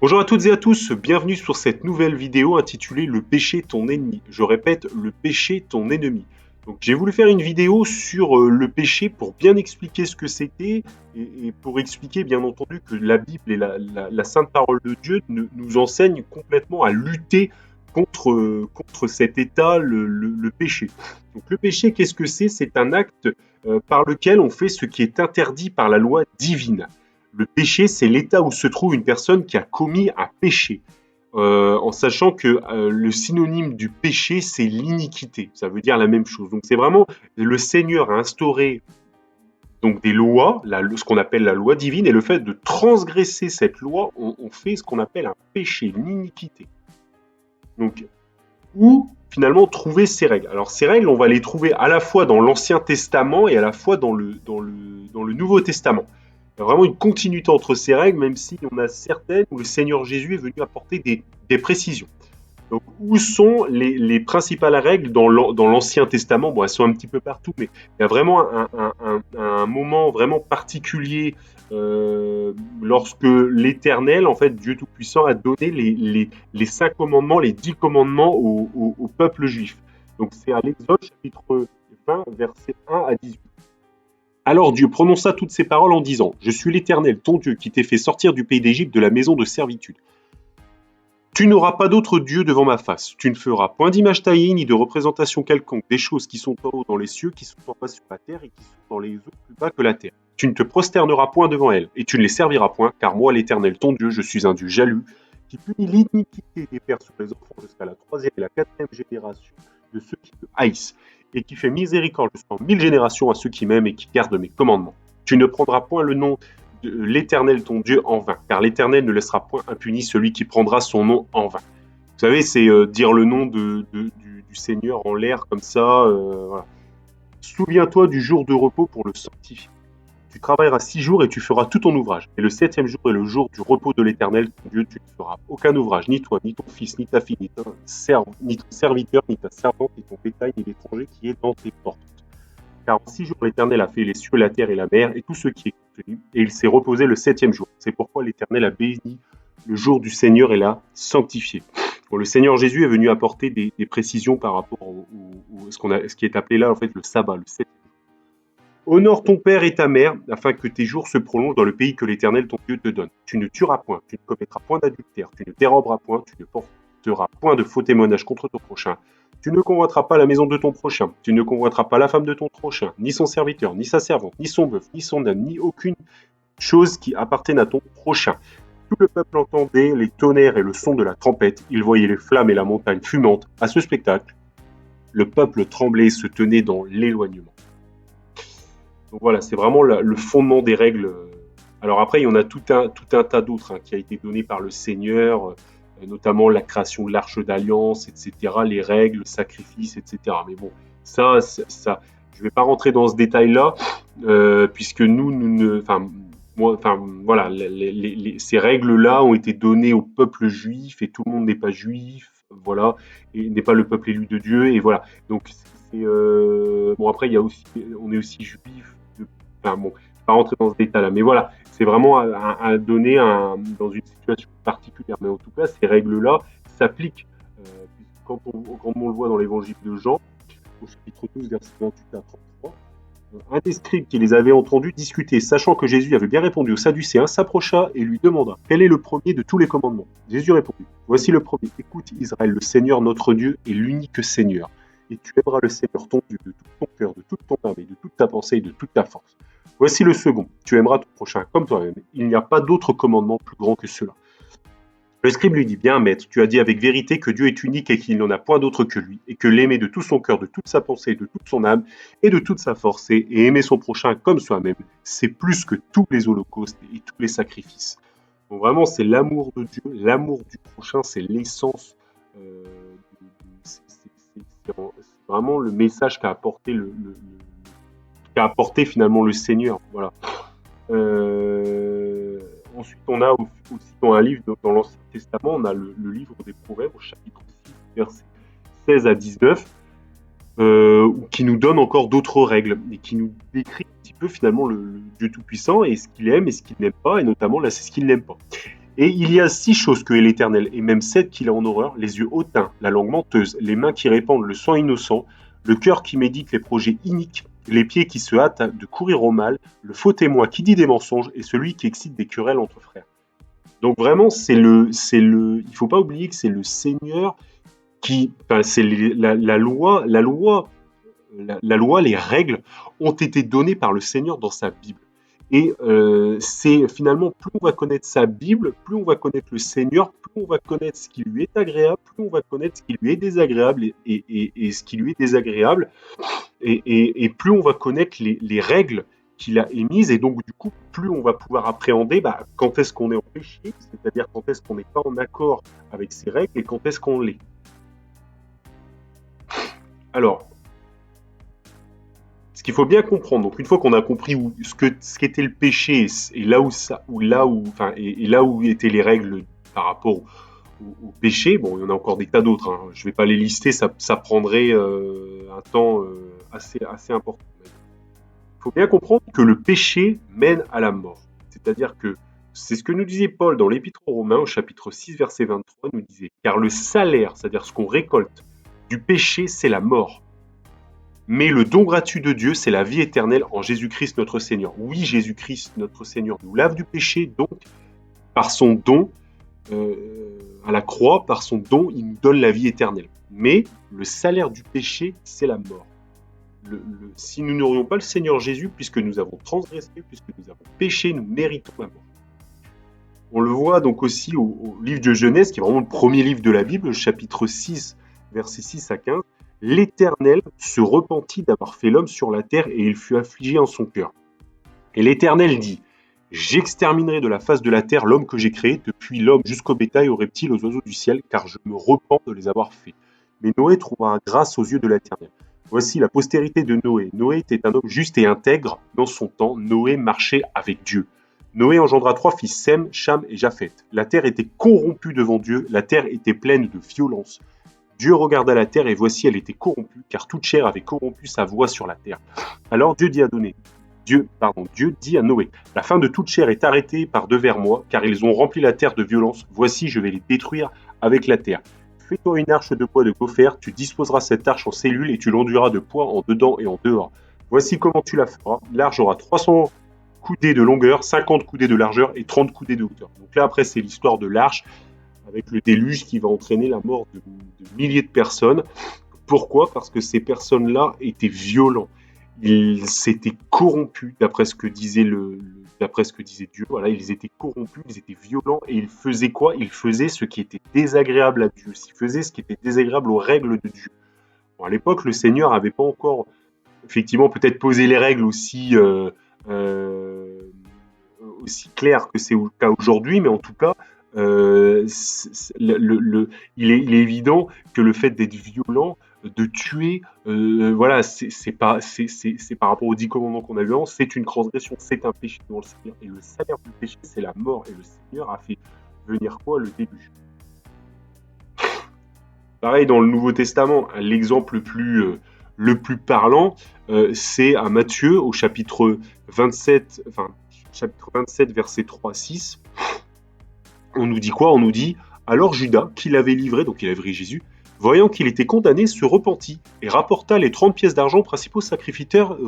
Bonjour à toutes et à tous, bienvenue sur cette nouvelle vidéo intitulée Le péché ton ennemi. Je répète, le péché ton ennemi. Donc j'ai voulu faire une vidéo sur le péché pour bien expliquer ce que c'était et pour expliquer bien entendu que la Bible et la sainte parole de Dieu nous enseignent complètement à lutter contre cet état, le péché. Donc le péché, qu'est-ce que c'est? C'est un acte par lequel on fait ce qui est interdit par la loi divine. Le péché, c'est l'état où se trouve une personne qui a commis un péché. En sachant que le synonyme du péché, c'est l'iniquité. Ça veut dire la même chose. Donc c'est vraiment le Seigneur a instauré donc des lois, ce qu'on appelle la loi divine, et le fait de transgresser cette loi, on fait ce qu'on appelle un péché, une iniquité. Donc, où finalement trouver ces règles. Alors ces règles, on va les trouver à la fois dans l'Ancien Testament et à la fois dans le Nouveau Testament. Il y a vraiment une continuité entre ces règles, même s'il y en a certaines où le Seigneur Jésus est venu apporter des précisions. Donc, où sont les principales règles dans l'Ancien Testament? Bon, elles sont un petit peu partout, mais il y a vraiment un moment vraiment particulier lorsque l'Éternel, en fait, Dieu Tout-Puissant, a donné les 5 commandements, les 10 commandements au peuple juif. Donc, c'est à l'Exode, chapitre 20, versets 1 à 18. Alors Dieu prononça toutes ces paroles en disant: Je suis l'Éternel, ton Dieu, qui t'ai fait sortir du pays d'Égypte, de la maison de servitude. Tu n'auras pas d'autre Dieu devant ma face. Tu ne feras point d'image taillée ni de représentation quelconque des choses qui sont en haut dans les cieux, qui sont en bas sur la terre et qui sont dans les eaux plus bas que la terre. Tu ne te prosterneras point devant elles, et tu ne les serviras point, car moi, l'Éternel, ton Dieu, je suis un Dieu jaloux, qui punit l'iniquité des pères sur les enfants jusqu'à la 3e et la 4e génération de ceux qui me haïssent, et qui fait miséricorde jusqu'en 1000 générations à ceux qui m'aiment et qui gardent mes commandements. Tu ne prendras point le nom de l'Éternel ton Dieu en vain, car l'Éternel ne laissera point impuni celui qui prendra son nom en vain. Vous savez, c'est dire le nom du Seigneur en l'air comme ça. Voilà. Souviens-toi du jour de repos pour le sanctifier. Tu travailleras 6 jours et tu feras tout ton ouvrage. Et le 7e jour est le jour du repos de l'Éternel ton Dieu. Tu ne feras aucun ouvrage, ni toi, ni ton fils, ni ta fille, ni ton serviteur, ni ta servante, ni ton bétail, ni l'étranger qui est dans tes portes. Car en 6 jours l'Éternel a fait les cieux, la terre et la mer, et tout ce qui est contenu, et il s'est reposé le 7e jour. C'est pourquoi l'Éternel a béni le jour du Seigneur et l'a sanctifié. Bon, le Seigneur Jésus est venu apporter des précisions par rapport ce qui est appelé là en fait le sabbat, le 7e. Honore ton père et ta mère, afin que tes jours se prolongent dans le pays que l'Éternel ton Dieu te donne. Tu ne tueras point, tu ne commettras point d'adultère, tu ne déroberas point, tu ne porteras point de faux témoignages contre ton prochain. Tu ne convoiteras pas la maison de ton prochain, tu ne convoiteras pas la femme de ton prochain, ni son serviteur, ni sa servante, ni son bœuf, ni son âne, ni aucune chose qui appartienne à ton prochain. Tout le peuple entendait les tonnerres et le son de la trompette, il voyait les flammes et la montagne fumante. À ce spectacle, le peuple tremblait et se tenait dans l'éloignement. Donc voilà, c'est vraiment le fondement des règles. Alors après, il y en a tout un tas d'autres qui a été donné par le Seigneur, notamment la création de l'Arche d'Alliance, etc., les règles, le sacrifice, etc. Mais bon, ça je ne vais pas rentrer dans ce détail-là, puisque voilà, ces règles-là ont été données au peuple juif, et tout le monde n'est pas juif, voilà, et n'est pas le peuple élu de Dieu, et voilà. Donc, bon, après, on est aussi juif. Enfin bon, je ne vais pas rentrer dans ce détail-là, mais voilà, c'est vraiment à donner dans une situation particulière. Mais en tout cas, ces règles-là s'appliquent. Quand on le voit dans l'évangile de Jean, au chapitre 12, versets 28 à 33, un des scribes qui les avait entendus discuter, sachant que Jésus avait bien répondu aux Sadducéens, s'approcha et lui demanda: Quel est le premier de tous les commandements? Jésus répondit: Voici le premier. Écoute, Israël, le Seigneur notre Dieu est l'unique Seigneur. Et tu aimeras le Seigneur ton Dieu de tout ton cœur, de toute ton âme et de toute ta pensée et de toute ta force. Voici le second. Tu aimeras ton prochain comme toi-même. Il n'y a pas d'autre commandement plus grand que cela. Le scribe lui dit: Bien, maître, tu as dit avec vérité que Dieu est unique et qu'il n'en a point d'autre que lui, et que l'aimer de tout son cœur, de toute sa pensée, de toute son âme et de toute sa force, et aimer son prochain comme soi-même, c'est plus que tous les holocaustes et tous les sacrifices. Donc vraiment, c'est l'amour de Dieu, l'amour du prochain, c'est l'essence. C'est vraiment le message qu'a apporté finalement le Seigneur. Voilà. Ensuite, on a aussi dans un livre dans l'Ancien Testament, on a le livre des Proverbes, au chapitre 6, versets 16 à 19, qui nous donne encore d'autres règles et qui nous décrit un petit peu finalement le Dieu Tout-Puissant et ce qu'il aime et ce qu'il n'aime pas, et notamment là, c'est ce qu'il n'aime pas. Et il y a 6 choses que est l'Éternel, et même 7 qu'il a en horreur, les yeux hautains, la langue menteuse, les mains qui répandent le sang innocent, le cœur qui médite les projets iniques, les pieds qui se hâtent de courir au mal, le faux témoin qui dit des mensonges, et celui qui excite des querelles entre frères. Donc vraiment, il faut pas oublier que c'est le Seigneur enfin, c'est la loi, les règles ont été données par le Seigneur dans sa Bible. Et c'est finalement, plus on va connaître sa Bible, plus on va connaître le Seigneur, plus on va connaître ce qui lui est agréable, plus on va connaître ce qui lui est désagréable et ce qui lui est désagréable, et plus on va connaître les règles qu'il a émises, et donc du coup, plus on va pouvoir appréhender quand est-ce qu'on est en péché, c'est-à-dire quand est-ce qu'on n'est pas en accord avec ces règles et quand est-ce qu'on l'est. Alors, ce qu'il faut bien comprendre, donc une fois qu'on a compris ce qu'était le péché et là où étaient les règles par rapport au péché, bon, il y en a encore des tas d'autres, hein. Je ne vais pas les lister, ça prendrait un temps assez important. Il faut bien comprendre que le péché mène à la mort. C'est-à-dire que c'est ce que nous disait Paul dans l'Épître aux Romains, au chapitre 6, verset 23, nous disait « Car le salaire, c'est-à-dire ce qu'on récolte du péché, c'est la mort. Mais le don gratuit de Dieu, c'est la vie éternelle en Jésus-Christ notre Seigneur. » Oui, Jésus-Christ notre Seigneur nous lave du péché, donc par son don à la croix, par son don, il nous donne la vie éternelle. Mais le salaire du péché, c'est la mort. Si nous n'aurions pas le Seigneur Jésus, puisque nous avons transgressé, puisque nous avons péché, nous méritons la mort. On le voit donc aussi au livre de Genèse, qui est vraiment le premier livre de la Bible, chapitre 6, versets 6 à 15. « L'Éternel se repentit d'avoir fait l'homme sur la terre, et il fut affligé en son cœur. Et l'Éternel dit, « J'exterminerai de la face de la terre l'homme que j'ai créé, depuis l'homme jusqu'au bétail, aux reptiles, aux oiseaux du ciel, car je me repens de les avoir faits. » Mais Noé trouva grâce aux yeux de l'Éternel. Voici la postérité de Noé. Noé était un homme juste et intègre dans son temps. Noé marchait avec Dieu. Noé engendra 3 fils, Sem, Cham et Japheth. La terre était corrompue devant Dieu, la terre était pleine de violence. Dieu regarda la terre et voici elle était corrompue, car toute chair avait corrompu sa voie sur la terre. Alors Dieu dit à Noé, « La fin de toute chair est arrêtée par devers moi, car ils ont rempli la terre de violence. Voici, je vais les détruire avec la terre. Fais-toi une arche de bois de gopher, tu disposeras cette arche en cellules et tu l'enduiras de poids en dedans et en dehors. Voici comment tu la feras. L'arche aura 300 coudées de longueur, 50 coudées de largeur et 30 coudées de hauteur. » Donc là, après, c'est l'histoire de l'arche avec le déluge qui va entraîner la mort de milliers de personnes. Pourquoi ? Parce que ces personnes-là étaient violents. Ils s'étaient corrompus, d'après ce que disait Dieu. Voilà, ils étaient corrompus, ils étaient violents, et ils faisaient quoi ? Ils faisaient ce qui était désagréable à Dieu. Ils faisaient ce qui était désagréable aux règles de Dieu. Bon, à l'époque, le Seigneur n'avait pas encore, effectivement, peut-être posé les règles aussi claires que c'est le cas aujourd'hui, mais en tout cas, il est évident que le fait d'être violent, de tuer, voilà, c'est par rapport aux 10 commandements qu'on a vu avant, c'est une transgression, c'est un péché devant le Seigneur, et le salaire du péché, c'est la mort, et le Seigneur a fait venir quoi ? Le déluge. Pareil dans le Nouveau Testament, l'exemple le plus parlant, c'est à Matthieu, au chapitre 27, versets 3-6. On nous dit quoi ? On nous dit « Alors Judas, qui l'avait livré, donc il avait livré Jésus, voyant qu'il était condamné, se repentit et rapporta les 30 pièces d'argent aux principaux sacrificateurs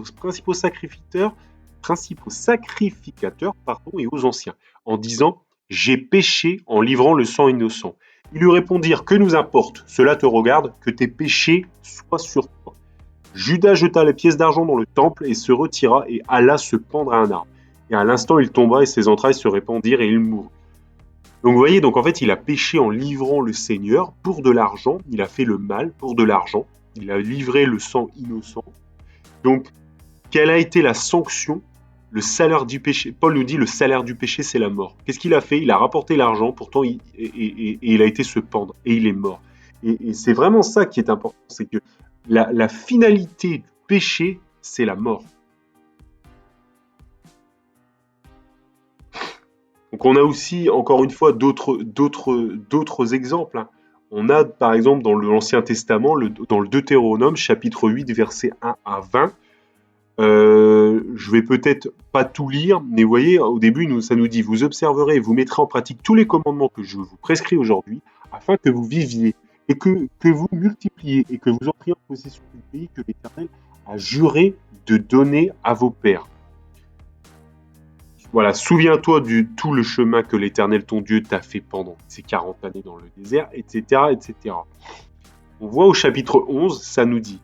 et aux anciens, en disant « J'ai péché en livrant le sang innocent. » Ils lui répondirent « Que nous importe, cela te regarde, que tes péchés soient sur toi. » Judas jeta les pièces d'argent dans le temple et se retira et alla se pendre à un arbre. Et à l'instant il tomba et ses entrailles se répandirent et il mourut. Donc vous voyez, donc en fait, il a péché en livrant le Seigneur pour de l'argent, il a fait le mal pour de l'argent, il a livré le sang innocent. Donc, quelle a été la sanction ? Le salaire du péché. Paul nous dit le salaire du péché, c'est la mort. Qu'est-ce qu'il a fait ? Il a rapporté l'argent, pourtant il a été se pendre, et il est mort. Et c'est vraiment ça qui est important, c'est que la finalité du péché, c'est la mort. Donc on a aussi, encore une fois, d'autres exemples. Hein. On a, par exemple, dans l'Ancien Testament, dans le Deutéronome, chapitre 8, versets 1 à 20, Je vais peut-être pas tout lire, mais vous voyez, au début, ça nous dit: «Vous observerez et vous mettrez en pratique tous les commandements que je vous prescris aujourd'hui, afin que vous viviez et que vous multipliez et que vous entriez en possession du pays que l'Éternel a juré de donner à vos pères.» Voilà, souviens-toi de tout le chemin que l'Éternel ton Dieu t'a fait pendant ces 40 années dans le désert, etc., etc. On voit au chapitre 11, ça nous dit: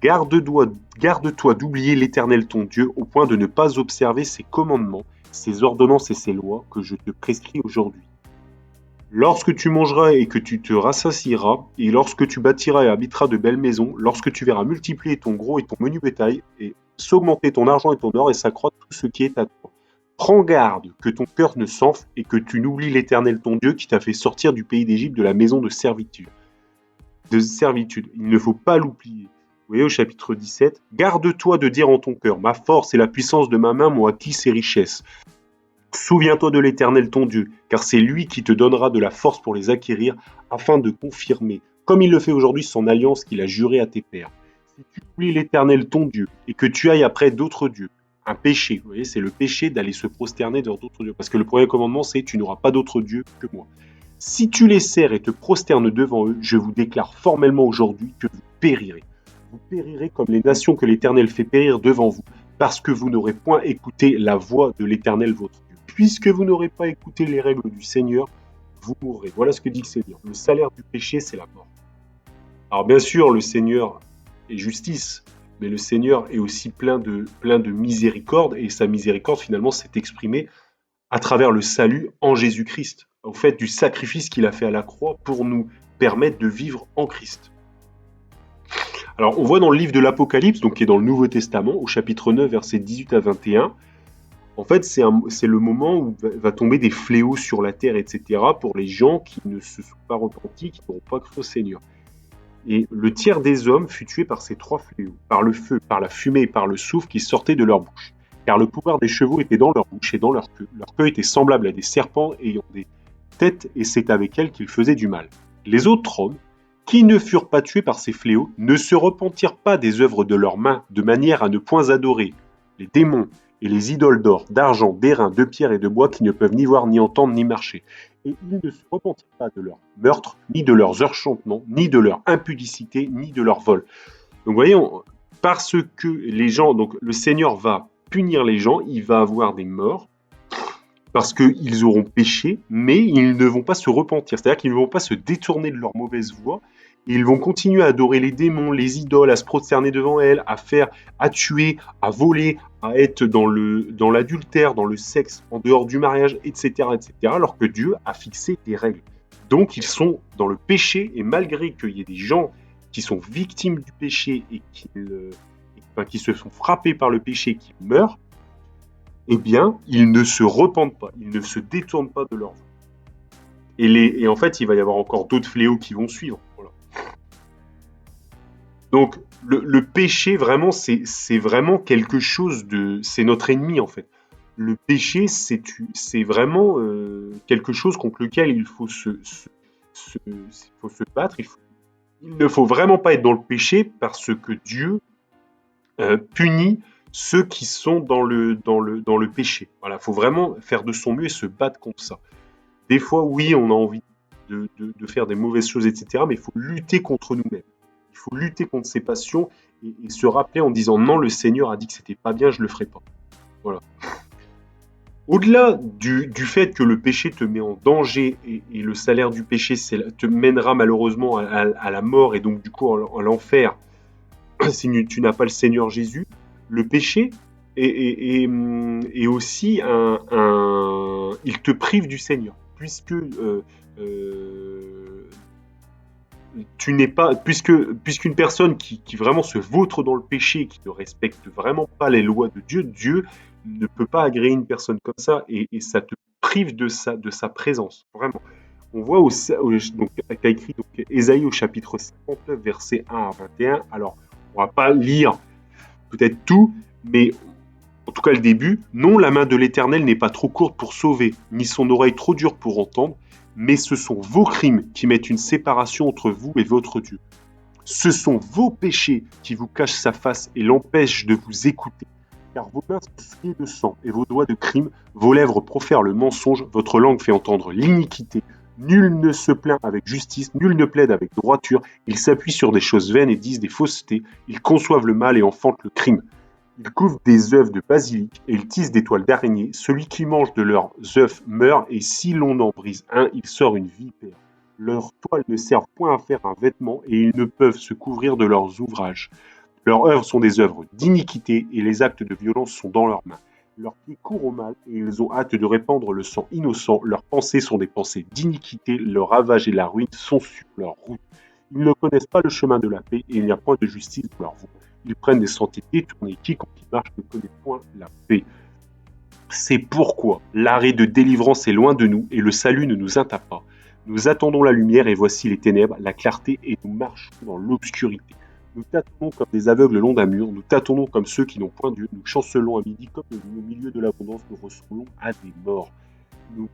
Garde-toi d'oublier l'Éternel ton Dieu au point de ne pas observer ses commandements, ses ordonnances et ses lois que je te prescris aujourd'hui. Lorsque tu mangeras et que tu te rassasieras, et lorsque tu bâtiras et habiteras de belles maisons, lorsque tu verras multiplier ton gros et ton menu bétail, et s'augmenter ton argent et ton or, et s'accroître tout ce qui est à toi. Prends garde que ton cœur ne s'enfle et que tu n'oublies l'Éternel ton Dieu qui t'a fait sortir du pays d'Égypte de la maison de servitude. Il ne faut pas l'oublier. Vous voyez au chapitre 17, garde-toi de dire en ton cœur: ma force et la puissance de ma main m'ont acquis ces richesses. Souviens-toi de l'Éternel ton Dieu, car c'est lui qui te donnera de la force pour les acquérir, afin de confirmer, comme il le fait aujourd'hui, son alliance qu'il a jurée à tes pères. Si tu oublies l'Éternel ton Dieu et que tu ailles après d'autres dieux, un péché, vous voyez, c'est le péché d'aller se prosterner devant d'autres dieux, parce que le premier commandement c'est: tu n'auras pas d'autres dieux que moi. Si tu les sers et te prosternes devant eux, je vous déclare formellement aujourd'hui que vous périrez. Vous périrez comme les nations que l'Éternel fait périr devant vous, parce que vous n'aurez point écouté la voix de l'Éternel votre Dieu. Puisque vous n'aurez pas écouté les règles du Seigneur, vous mourrez. Voilà ce que dit le Seigneur. Le salaire du péché, c'est la mort. Alors bien sûr, le Seigneur est justice, mais le Seigneur est aussi plein de miséricorde, et sa miséricorde, finalement, s'est exprimée à travers le salut en Jésus-Christ, au fait du sacrifice qu'il a fait à la croix pour nous permettre de vivre en Christ. Alors, on voit dans le livre de l'Apocalypse, donc qui est dans le Nouveau Testament, au chapitre 9, versets 18 à 21, en fait, c'est le moment où va tomber des fléaux sur la terre, etc., pour les gens qui ne se sont pas repentis, qui n'auront pas cru au Seigneur. Et le tiers des hommes fut tué par ces trois fléaux, par le feu, par la fumée et par le souffle qui sortait de leur bouche. Car le pouvoir des chevaux était dans leur bouche et dans leur queue. Leur queue était semblable à des serpents ayant des têtes, et c'est avec elles qu'ils faisaient du mal. Les autres hommes, qui ne furent pas tués par ces fléaux, ne se repentirent pas des œuvres de leurs mains, de manière à ne point adorer les démons et les idoles d'or, d'argent, d'airain, de pierre et de bois qui ne peuvent ni voir, ni entendre, ni marcher. Et ils ne se repentirent pas de leur meurtre, ni de leurs enchantements, ni de leur impudicité, ni de leur vol. Donc vous voyez, parce que les gens, donc le Seigneur va punir les gens, il va avoir des morts, parce qu'ils auront péché, mais ils ne vont pas se repentir. C'est-à-dire qu'ils ne vont pas se détourner de leur mauvaise voie, et ils vont continuer à adorer les démons, les idoles, à se prosterner devant elles, à tuer, à voler, à être dans l'adultère, dans le sexe, en dehors du mariage, etc., etc., alors que Dieu a fixé des règles. Donc ils sont dans le péché, et malgré qu'il y ait des gens qui sont victimes du péché et qui se sont frappés par le péché et qui meurent, eh bien, ils ne se repentent pas, ils ne se détournent pas de leur voie. Et en fait, il va y avoir encore d'autres fléaux qui vont suivre. Voilà. Donc, le péché, vraiment, c'est vraiment quelque chose de... C'est notre ennemi, en fait. Le péché, c'est vraiment quelque chose contre lequel il faut se battre. Il ne faut vraiment pas être dans le péché, parce que Dieu punit ceux qui sont dans le péché. Voilà, il faut vraiment faire de son mieux et se battre contre ça. Des fois, oui, on a envie de faire des mauvaises choses, etc., mais il faut lutter contre nous-mêmes. Il faut lutter contre ses passions et se rappeler en disant: non, le Seigneur a dit que c'était pas bien, je le ferai pas. Voilà. Au-delà du fait que le péché te met en danger et le salaire du péché te mènera malheureusement à la mort et donc du coup à l'enfer si tu n'as pas le Seigneur Jésus, le péché est aussi il te prive du Seigneur, puisque tu n'es pas, puisqu'une personne qui vraiment se vautre dans le péché, qui ne respecte vraiment pas les lois de Dieu, Dieu ne peut pas agréer une personne comme ça, et ça te prive de sa présence, vraiment. On voit donc, tu as écrit donc, Ésaïe au chapitre 59, versets 1 à 21. Alors, on ne va pas lire peut-être tout, mais en tout cas le début. Non, la main de l'Éternel n'est pas trop courte pour sauver, ni son oreille trop dure pour entendre, mais ce sont vos crimes qui mettent une séparation entre vous et votre Dieu. Ce sont vos péchés qui vous cachent sa face et l'empêchent de vous écouter. Car vos mains sont souillées de sang et vos doigts de crime, vos lèvres profèrent le mensonge, votre langue fait entendre l'iniquité. Nul ne se plaint avec justice, nul ne plaide avec droiture, ils s'appuient sur des choses vaines et disent des faussetés, ils conçoivent le mal et enfantent le crime. Ils couvrent des œufs de basilic et ils tissent des toiles d'araignée. Celui qui mange de leurs œufs meurt, et si l'on en brise un, il sort une vipère. Leurs toiles ne servent point à faire un vêtement, et ils ne peuvent se couvrir de leurs ouvrages. Leurs œuvres sont des œuvres d'iniquité, et les actes de violence sont dans leurs mains. Leurs pieds courent au mal, et ils ont hâte de répandre le sang innocent. Leurs pensées sont des pensées d'iniquité, leur ravage et la ruine sont sur leur route. Ils ne connaissent pas le chemin de la paix, et il n'y a point de justice dans leur voie. Ils prennent des sentiers détournés, quiconque y marche ne connaît point la paix. C'est pourquoi l'arrêt de délivrance est loin de nous, et le salut ne nous atteint pas. Nous attendons la lumière, et voici les ténèbres, la clarté, et nous marchons dans l'obscurité. Nous tâtonnons comme des aveugles le long d'un mur, nous tâtonnons comme ceux qui n'ont point Dieu, nous chancelons à midi comme au milieu de l'abondance, nous ressemblons à des morts. Nous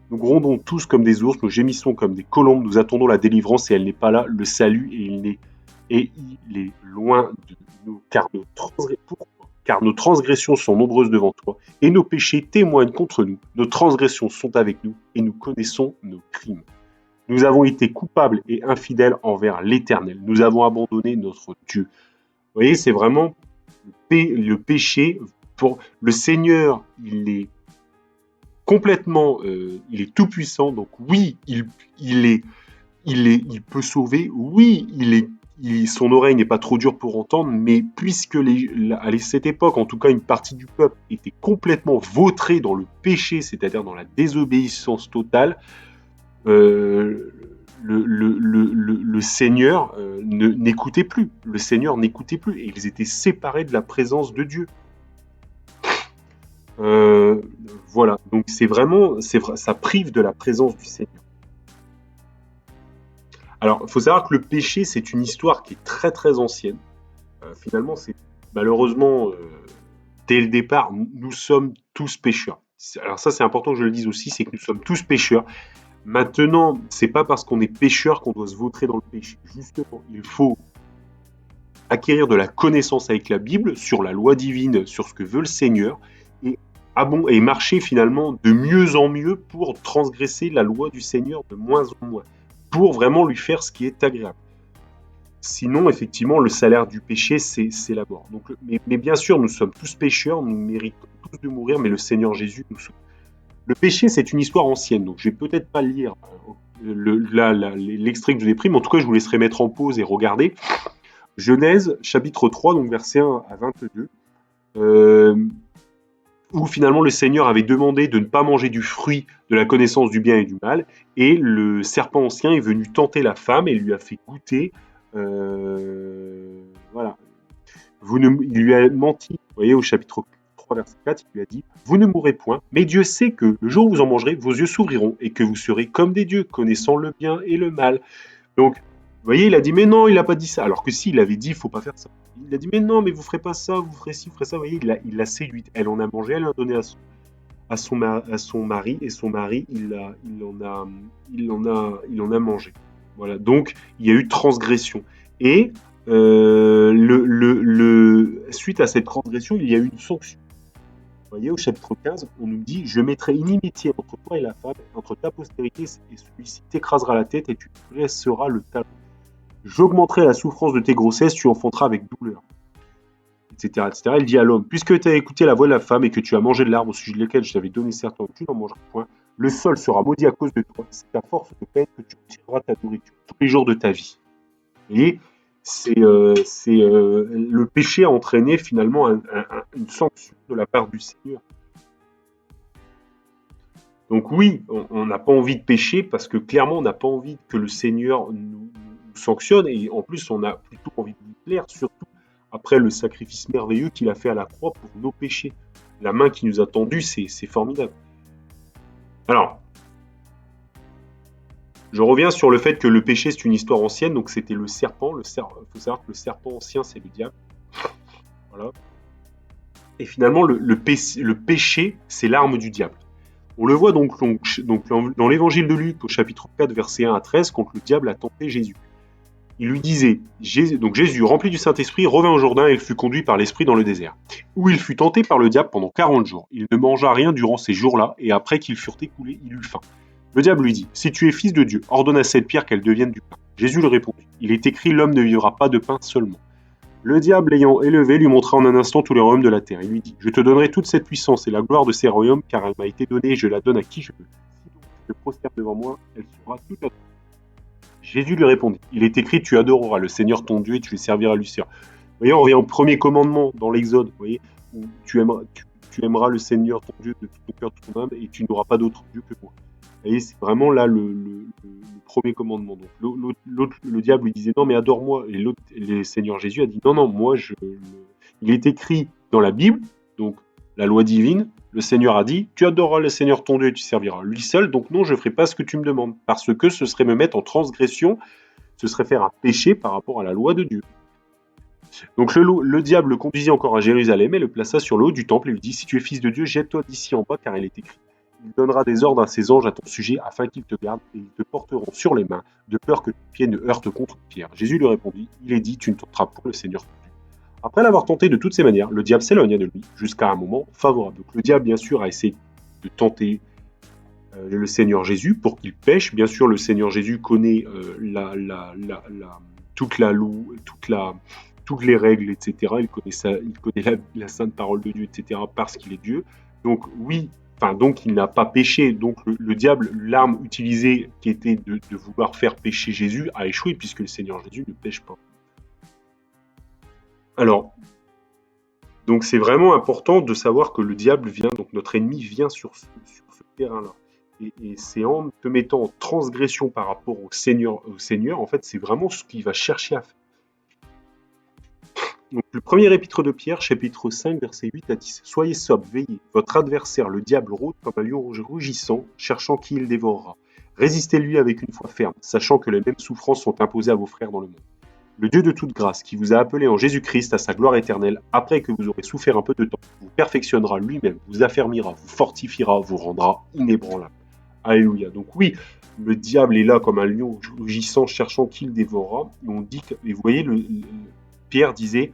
grondons tous comme des ours, nous gémissons comme des colombes, nous attendons la délivrance et elle n'est pas là, le salut et il est loin de nous, car nos transgressions sont nombreuses devant toi, et nos péchés témoignent contre nous. Nos transgressions sont avec nous, et nous connaissons nos crimes. Nous avons été coupables et infidèles envers l'Éternel. Nous avons abandonné notre Dieu. Vous voyez, c'est vraiment le péché. Pour le Seigneur, il est complètement, il est tout puissant. Donc oui, il peut sauver. Oui, son oreille n'est pas trop dure pour entendre, mais puisque à cette époque, en tout cas une partie du peuple était complètement vautrée dans le péché, c'est-à-dire dans la désobéissance totale, le Seigneur n'écoutait plus. Le Seigneur n'écoutait plus, et ils étaient séparés de la présence de Dieu. Voilà, donc ça prive de la présence du Seigneur. Alors, il faut savoir que le péché, c'est une histoire qui est très très ancienne. Finalement, c'est malheureusement, dès le départ, nous sommes tous pécheurs. Alors ça, c'est important que je le dise aussi, c'est que nous sommes tous pécheurs. Maintenant, c'est pas parce qu'on est pécheur qu'on doit se vautrer dans le péché. Justement, il faut acquérir de la connaissance avec la Bible, sur la loi divine, sur ce que veut le Seigneur, et marcher finalement de mieux en mieux pour transgresser la loi du Seigneur de moins en moins, pour vraiment lui faire ce qui est agréable. Sinon, effectivement, le salaire du péché, c'est la mort. Donc, mais bien sûr, nous sommes tous pécheurs, nous méritons tous de mourir, mais le Seigneur Jésus nous sauve. Le péché, c'est une histoire ancienne, donc je vais peut-être pas lire l'extrait que je vous ai pris, mais en tout cas, je vous laisserai mettre en pause et regarder. Genèse, chapitre 3, donc versets 1 à 22, où finalement le Seigneur avait demandé de ne pas manger du fruit de la connaissance du bien et du mal, et le serpent ancien est venu tenter la femme et lui a fait goûter, voilà. Il lui a menti, vous voyez, au chapitre 3, verset 4, il lui a dit « Vous ne mourrez point, mais Dieu sait que le jour où vous en mangerez, vos yeux s'ouvriront et que vous serez comme des dieux, connaissant le bien et le mal. » Donc, vous voyez, il a dit « Mais non, il n'a pas dit ça. » Alors que si, il avait dit « Il ne faut pas faire ça. » Il a dit « Mais non, mais vous ne ferez pas ça, vous ferez ci, vous ferez ça. » Vous voyez, il l'a séduite. Elle en a mangé, elle l'a donné à son mari, et son mari, il en a mangé. Voilà, donc il y a eu transgression. Et suite à cette transgression, il y a eu une sanction. Vous voyez, au chapitre 15, on nous dit « Je mettrai inimitié entre toi et la femme, entre ta postérité et celui-ci t'écrasera la tête et tu blesseras le talon. J'augmenterai la souffrance de tes grossesses, tu enfanteras avec douleur. » Etc., etc. Il dit à l'homme « Puisque tu as écouté la voix de la femme et que tu as mangé de l'arbre au sujet de lequel je t'avais donné certains, tu n'en mangeras point. Le sol sera maudit à cause de toi. C'est à force de peine que tu retireras ta nourriture tous les jours de ta vie. » Vous voyez, le péché a entraîné finalement une sanction de la part du Seigneur. Donc oui, on n'a pas envie de pécher parce que clairement on n'a pas envie que le Seigneur nous sanctionne, et en plus on a plutôt envie de lui plaire, surtout après le sacrifice merveilleux qu'il a fait à la croix pour nos péchés. La main qui nous a tendus, c'est formidable. Alors, je reviens sur le fait que le péché, c'est une histoire ancienne, donc c'était le serpent. Il faut savoir que le serpent ancien, c'est le diable. Voilà. Et finalement, le péché, c'est l'arme du diable. On le voit donc dans l'évangile de Luc, au chapitre 4, versets 1 à 13, quand le diable a tenté Jésus. Il lui disait, donc Jésus, rempli du Saint-Esprit, revint au Jourdain et il fut conduit par l'Esprit dans le désert, où il fut tenté par le diable pendant 40 jours. Il ne mangea rien durant ces jours-là, et après qu'ils furent écoulés, il eut faim. Le diable lui dit, si tu es fils de Dieu, ordonne à cette pierre qu'elle devienne du pain. Jésus lui répondit, il est écrit, l'homme ne vivra pas de pain seulement. Le diable l'ayant élevé lui montra en un instant tous les royaumes de la terre. Il lui dit, je te donnerai toute cette puissance et la gloire de ces royaumes, car elle m'a été donnée et je la donne à qui je veux. Si donc tu te prosternes devant moi, elle sera toute à toi. Jésus lui répondit, il est écrit, tu adoreras le Seigneur ton Dieu et tu le serviras lui seul. Vous voyez, on revient au premier commandement dans l'Exode, vous voyez, où tu aimeras le Seigneur ton Dieu de tout ton cœur, de toute ton âme, et tu n'auras pas d'autre Dieu que moi. Vous voyez, c'est vraiment là le premier commandement. Donc le diable lui disait non mais adore-moi, et le Seigneur Jésus a dit non, moi il est écrit dans la Bible, donc la loi divine, le Seigneur a dit tu adoreras le Seigneur ton Dieu et tu serviras lui seul, donc non je ne ferai pas ce que tu me demandes, parce que ce serait me mettre en transgression, ce serait faire un péché par rapport à la loi de Dieu. Donc le diable le conduisit encore à Jérusalem et le plaça sur le haut du temple et lui dit si tu es fils de Dieu, jette-toi d'ici en bas car il est écrit. Il donnera des ordres à ses anges à ton sujet afin qu'ils te gardent et ils te porteront sur les mains de peur que ton pied ne heurte contre une pierre. Jésus lui répondit, il est dit, tu ne tenteras point le Seigneur ton Dieu. Après l'avoir tenté de toutes ces manières, le diable s'éloigna de lui jusqu'à un moment favorable. Donc le diable bien sûr a essayé de tenter le Seigneur Jésus pour qu'il pêche. Bien sûr le Seigneur Jésus connaît toute la loi, toutes les règles, etc. Il connaît la sainte parole de Dieu, etc. parce qu'il est Dieu. Donc oui, donc il n'a pas péché, donc le diable, l'arme utilisée qui était de vouloir faire pécher Jésus a échoué puisque le Seigneur Jésus ne pêche pas. Alors, donc c'est vraiment important de savoir que le diable vient, donc notre ennemi vient sur ce terrain-là. Et c'est en te mettant en transgression par rapport au Seigneur, en fait, c'est vraiment ce qu'il va chercher à faire. Donc, le premier épître de Pierre, chapitre 5, versets 8 à 10. Soyez sobres, veillez. Votre adversaire, le diable, rôde comme un lion rugissant, cherchant qui il dévorera. Résistez-lui avec une foi ferme, sachant que les mêmes souffrances sont imposées à vos frères dans le monde. Le Dieu de toute grâce, qui vous a appelé en Jésus-Christ à sa gloire éternelle, après que vous aurez souffert un peu de temps, vous perfectionnera lui-même, vous affermira, vous fortifiera, vous rendra inébranlable. Alléluia. Donc oui, le diable est là comme un lion rugissant, cherchant qui il dévorera. Et on dit et vous voyez, Pierre disait,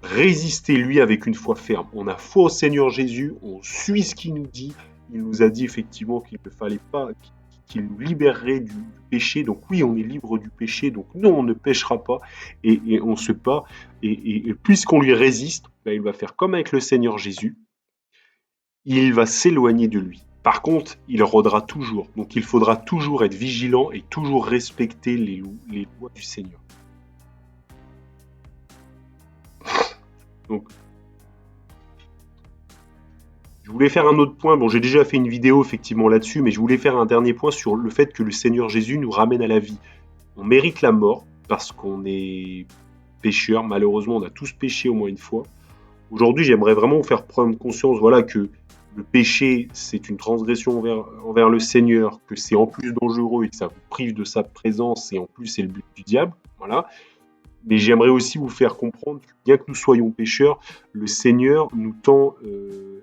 résistez-lui avec une foi ferme. On a foi au Seigneur Jésus, on suit ce qu'il nous dit. Il nous a dit effectivement qu'il ne fallait pas, qu'il nous libérerait du péché. Donc oui, on est libre du péché, donc non, on ne péchera pas. Et on se bat. Et puisqu'on lui résiste, il va faire comme avec le Seigneur Jésus. Il va s'éloigner de lui. Par contre, il rôdera toujours. Donc il faudra toujours être vigilant et toujours respecter les lois du Seigneur. Donc, je voulais faire un autre point. Bon, j'ai déjà fait une vidéo effectivement là-dessus, mais je voulais faire un dernier point sur le fait que le Seigneur Jésus nous ramène à la vie. On mérite la mort parce qu'on est pécheur. Malheureusement, on a tous péché au moins une fois. Aujourd'hui, j'aimerais vraiment vous faire prendre conscience, voilà, que le péché, c'est une transgression envers le Seigneur, que c'est en plus dangereux et que ça vous prive de sa présence et en plus c'est le but du diable. Voilà. Mais j'aimerais aussi vous faire comprendre que bien que nous soyons pécheurs, le Seigneur nous tend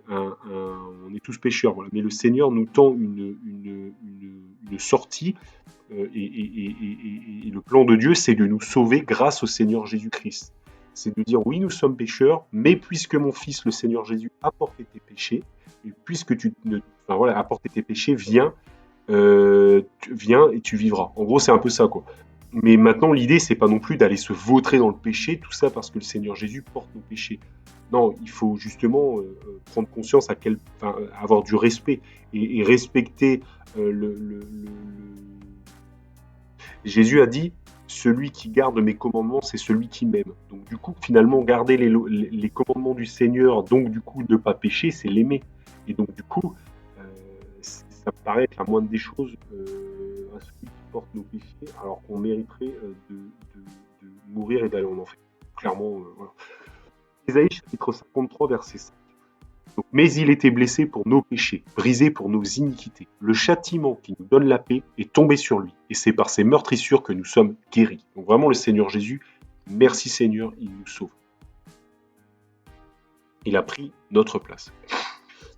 on est tous pécheurs, voilà, mais le Seigneur nous tend une sortie et le plan de Dieu, c'est de nous sauver grâce au Seigneur Jésus-Christ. C'est de dire oui, nous sommes pécheurs, mais puisque mon Fils, le Seigneur Jésus, a porté tes péchés, et puisque a porté tes péchés, viens et tu vivras. En gros, c'est un peu ça, quoi. Mais maintenant, l'idée, c'est pas non plus d'aller se vautrer dans le péché, tout ça parce que le Seigneur Jésus porte nos péchés. Non, il faut justement prendre conscience avoir du respect et respecter Jésus a dit, celui qui garde mes commandements, c'est celui qui m'aime. Donc du coup, finalement, garder les commandements du Seigneur, donc du coup, ne pas pécher, c'est l'aimer. Et donc du coup, ça me paraît être la moindre des choses à celui qui porte nos péchés, alors qu'on mériterait de mourir et d'aller en enfer. Clairement, voilà. Ésaïe chapitre 53, verset 5. Donc, mais il était blessé pour nos péchés, brisé pour nos iniquités. Le châtiment qui nous donne la paix est tombé sur lui, et c'est par ses meurtrissures que nous sommes guéris. Donc vraiment, le Seigneur Jésus, merci Seigneur, il nous sauve. Il a pris notre place.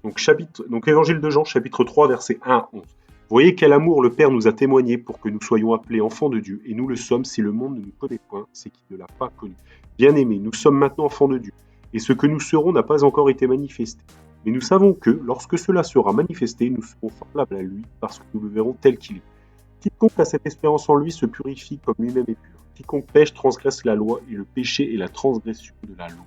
Donc évangile de Jean, chapitre 3, versets 1 à 11. Voyez quel amour le Père nous a témoigné pour que nous soyons appelés enfants de Dieu, et nous le sommes si le monde ne nous connaît point, c'est qu'il ne l'a pas connu. Bien-aimés, nous sommes maintenant enfants de Dieu, et ce que nous serons n'a pas encore été manifesté. Mais nous savons que, lorsque cela sera manifesté, nous serons semblables à lui, parce que nous le verrons tel qu'il est. Quiconque a cette espérance en lui se purifie comme lui-même est pur. Quiconque pêche transgresse la loi, et le péché est la transgression de la loi.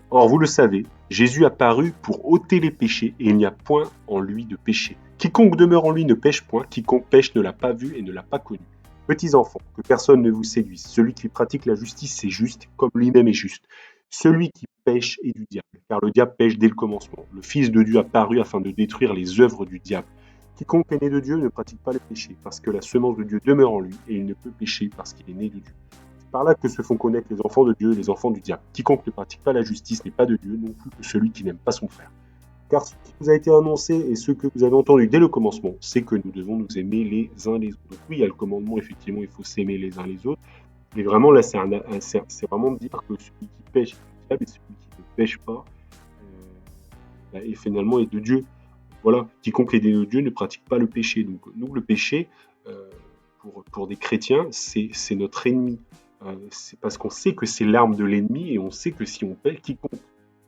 Or, vous le savez, Jésus apparut pour ôter les péchés, et il n'y a point en lui de péché. Quiconque demeure en lui ne pêche point, quiconque pêche ne l'a pas vu et ne l'a pas connu. Petits enfants, que personne ne vous séduise. Celui qui pratique la justice est juste, comme lui-même est juste. Celui qui pêche est du diable, car le diable pêche dès le commencement. Le Fils de Dieu apparut afin de détruire les œuvres du diable. Quiconque est né de Dieu ne pratique pas le péché, parce que la semence de Dieu demeure en lui, et il ne peut pécher parce qu'il est né de Dieu. C'est par là que se font connaître les enfants de Dieu et les enfants du diable. Quiconque ne pratique pas la justice n'est pas de Dieu, non plus que celui qui n'aime pas son frère. Car ce qui vous a été annoncé et ce que vous avez entendu dès le commencement, c'est que nous devons nous aimer les uns les autres. Donc oui, il y a le commandement, effectivement, il faut s'aimer les uns les autres. Mais vraiment, là, c'est vraiment de dire que celui qui pêche est du diable et celui qui ne pêche pas, et finalement, est de Dieu. Voilà, quiconque est né de Dieu ne pratique pas le péché. Donc nous, le péché, pour des chrétiens, c'est notre ennemi. C'est parce qu'on sait que c'est l'arme de l'ennemi et on sait que si on pêche, quiconque,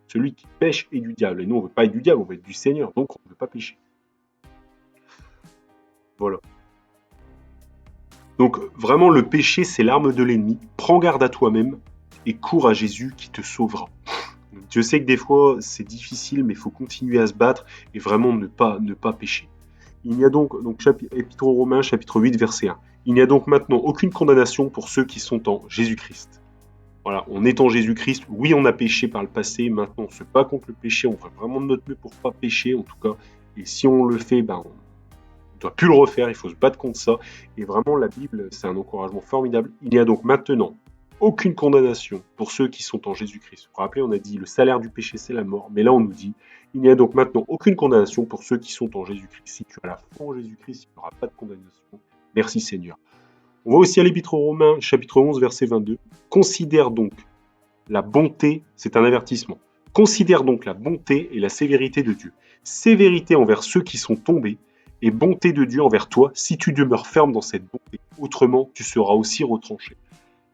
celui qui pêche est du diable. Et nous, on ne veut pas être du diable, on veut être du Seigneur. Donc on ne veut pas pécher. Voilà. Donc vraiment, le péché, c'est l'arme de l'ennemi. Prends garde à toi-même et cours à Jésus qui te sauvera. Je sais que des fois, c'est difficile, mais il faut continuer à se battre et vraiment ne pas pécher. Il y a donc Épître aux Romains, chapitre 8, verset 1. Il n'y a donc maintenant aucune condamnation pour ceux qui sont en Jésus-Christ. Voilà, on est en Jésus-Christ. Oui, on a péché par le passé. Maintenant, on se bat contre le péché. On fait vraiment de notre mieux pour ne pas pécher, en tout cas. Et si on le fait, on ne doit plus le refaire. Il faut se battre contre ça. Et vraiment, la Bible, c'est un encouragement formidable. Il n'y a donc maintenant aucune condamnation pour ceux qui sont en Jésus-Christ. Vous vous rappelez, on a dit le salaire du péché, c'est la mort. Mais là, on nous dit, il n'y a donc maintenant aucune condamnation pour ceux qui sont en Jésus-Christ. Si tu as la foi en Jésus-Christ, il n'y aura pas de condamnation. Merci Seigneur. On voit aussi à l'Épître aux Romains, chapitre 11, verset 22. Considère donc la bonté, c'est un avertissement. Considère donc la bonté et la sévérité de Dieu. Sévérité envers ceux qui sont tombés et bonté de Dieu envers toi si tu demeures ferme dans cette bonté. Autrement, tu seras aussi retranché.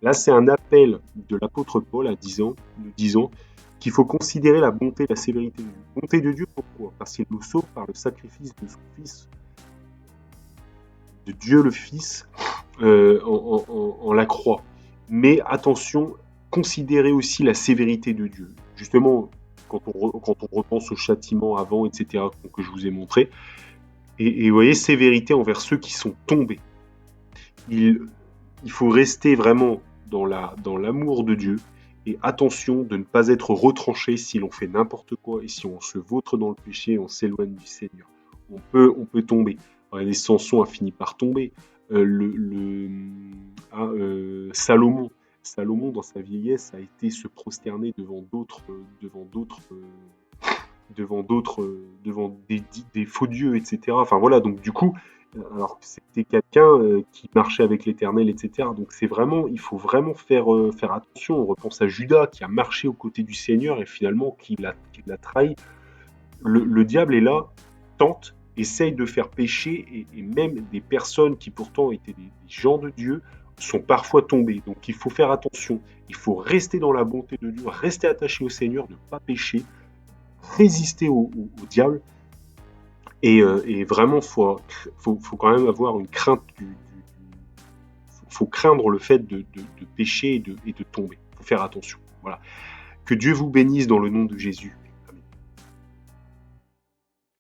Là, c'est un appel de l'apôtre Paul nous disant qu'il faut considérer la bonté et la sévérité de Dieu. Bonté de Dieu, pourquoi ? Parce qu'il nous sauve par le sacrifice de son Fils, de Dieu le Fils, en la croix. Mais attention, considérez aussi la sévérité de Dieu. Justement, quand on repense au châtiment avant, etc., que je vous ai montré, et vous voyez, sévérité envers ceux qui sont tombés. Il faut rester vraiment dans l'amour de Dieu, et attention de ne pas être retranché si l'on fait n'importe quoi, et si on se vautre dans le péché, on s'éloigne du Seigneur. On peut tomber. Les Samson a fini par tomber. Salomon, dans sa vieillesse, a été se prosterner devant des faux dieux, etc. Enfin voilà, donc du coup, alors que c'était quelqu'un qui marchait avec l'Éternel, etc. Donc c'est vraiment, il faut vraiment faire attention. On repense à Judas qui a marché aux côtés du Seigneur et finalement qui l'a trahi. Le diable est là, tente, essaye de faire pécher et même des personnes qui pourtant étaient des gens de Dieu sont parfois tombées. Donc il faut faire attention. Il faut rester dans la bonté de Dieu, rester attaché au Seigneur, ne pas pécher, résister au diable. Et vraiment, faut quand même avoir une crainte faut craindre le fait de pécher et de tomber. Il faut faire attention. Voilà. Que Dieu vous bénisse dans le nom de Jésus.